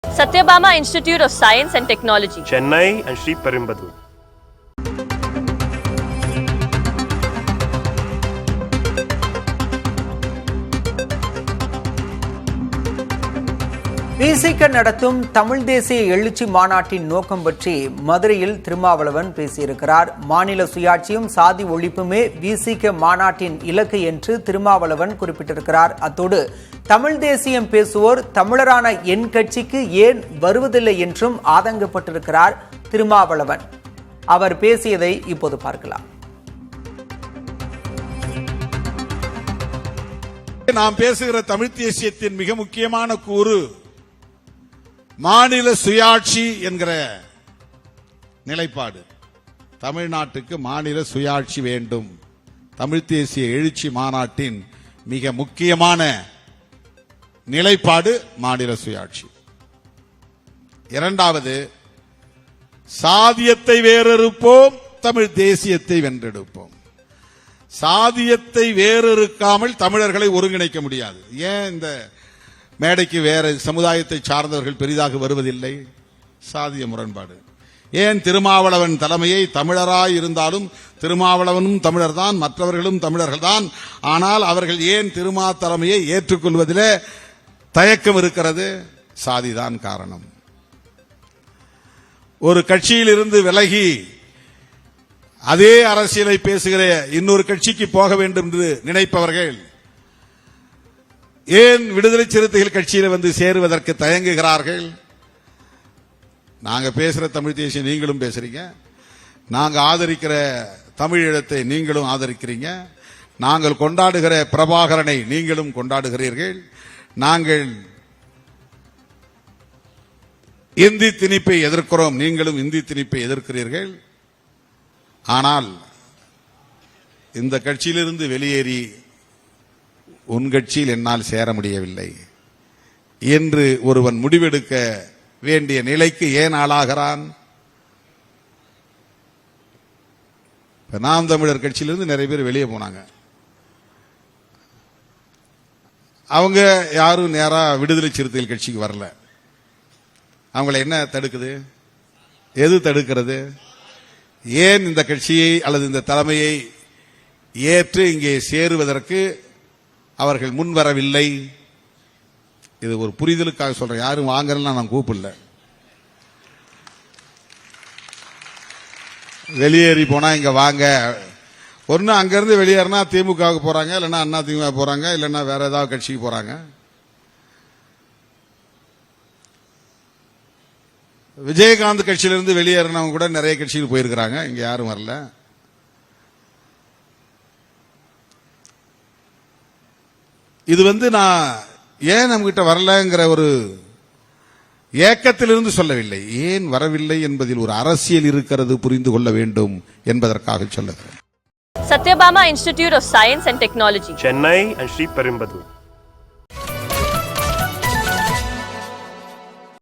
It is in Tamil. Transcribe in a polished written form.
Satyabama Institute of Science and Technology, Chennai and Sri Perumbudur. விசிக நடத்தும் தமிழ் தேசிய எழுச்சி மாநாட்டின் நோக்கம் பற்றி மதுரையில் திருமாவளவன் பேசியிருக்கிறார். மாநில சுயாட்சியும் சாதி ஒழிப்புமே விசிக மாநாட்டின் இலக்கு என்று திருமாவளவன் குறிப்பிட்டிருக்கிறார். அத்தோடு தமிழ் தேசியம் பேசுவோர் தமிழரான என் கட்சிக்கு ஏன் வருவதில்லை என்றும் ஆதங்கப்பட்டிருக்கிறார் திருமாவளவன். அவர் பேசியதை இப்போது பார்க்கலாம். நாம் பேசுகிற தமிழ் தேசியத்தின் மிக முக்கியமான கூறு மாநில சுயாட்சி என்கிற நிலைப்பாடு. தமிழ்நாட்டுக்கு மாநில சுயாட்சி வேண்டும். தமிழ் தேசிய எழுச்சி மாநாட்டின் மிக முக்கியமான நிலைப்பாடு மாநில சுயாட்சி. இரண்டாவது, சாதியத்தை வேறறுப்போம், தமிழ் தேசியத்தை வென்றெடுப்போம். சாதியத்தை வேறறுக்காமல் தமிழர்களை ஒருங்கிணைக்க முடியாது. ஏன் இந்த மேடைக்கு வேற சமுதாயத்தை சார்ந்தவர்கள் பெரிதாக வருவதில்லை? சாதிய முரண்பாடு. ஏன் திருமாவளவன் தலைமையை தமிழராய் இருந்தாலும் திருமாவளவனும் தமிழர்தான், மற்றவர்களும் தமிழர்கள்தான், ஆனால் அவர்கள் ஏன் திருமா தலைமையை ஏற்றுக்கொள்வதிலே தயக்கம் இருக்கிறது? சாதிதான் காரணம். ஒரு கட்சியில் இருந்து விலகி அதே அரசியலை பேசுகிற இன்னொரு கட்சிக்கு போக வேண்டும் என்று நினைப்பவர்கள் ஏன் விடுதலை சிறுத்தைகள் கட்சியில் வந்து சேருவதற்கு தயங்குகிறார்கள்? நாங்க பேசுற தமிழ் தேசியம் நீங்களும் பேசுறீங்க, நாங்க ஆதரிக்கிற தமிழீழத்தை நீங்களும் ஆதரிக்கிறீங்க, நாங்கள் கொண்டாடுகிற பிரபாகரனை நீங்களும் கொண்டாடுகிறீர்கள், நாங்கள் இந்தி திணிப்பை எதிர்க்கிறோம், நீங்களும் இந்தி திணிப்பை எதிர்க்கிறீர்கள். ஆனால் இந்த கட்சியிலிருந்து வெளியேறி உன் கட்சியில் என்னால் சேர முடியவில்லை என்று ஒருவன் முடிவெடுக்க வேண்டிய நிலைக்கு ஏன் ஆளாகிறான்? நாம் தமிழர் கட்சியிலிருந்து நிறைய பேர் வெளியே போனாங்க. அவங்க யாரும் நேரா விடுதலை சிறுத்தைகள் கட்சிக்கு வரல. அவங்களை என்ன தடுக்குது? எது தடுக்கிறது? ஏன் இந்த கட்சியை அல்லது இந்த தலைமையை ஏற்று இங்கே சேருவதற்கு அவர்கள் முன்வரவில்லை? இது ஒரு புரிதலுக்காக சொல்றேன். யாரும் வாங்கறேன்னு நான் கூப்பிடல. வெளியேறி போனா இங்க வாங்க. ஒன்னு அங்கிருந்து வெளியேறினா திமுகவுக்கு போறாங்க, இல்லைன்னா அண்ணா திமுக போறாங்க, இல்லைன்னா வேற ஏதாவது கட்சிக்கு போறாங்க. விஜயகாந்த் கட்சியிலிருந்து வெளியேறினவங்க கூட நிறைய கட்சிக்கு போயிருக்கிறாங்க. இங்க யாரும் வரல. இது நான் ஏன் நம்ம கிட்ட வரலங்கிற ஒரு ஏக்கத்திலிருந்து சொல்லவில்லை. ஏன் வரவில்லை என்பதில் ஒரு அரசியல் இருக்கிறது, புரிந்து கொள்ள வேண்டும் என்பதற்காக சொல்லுகிறேன். Satyabama Institute of Science and Technology, Chennai and Sri Perumbudur.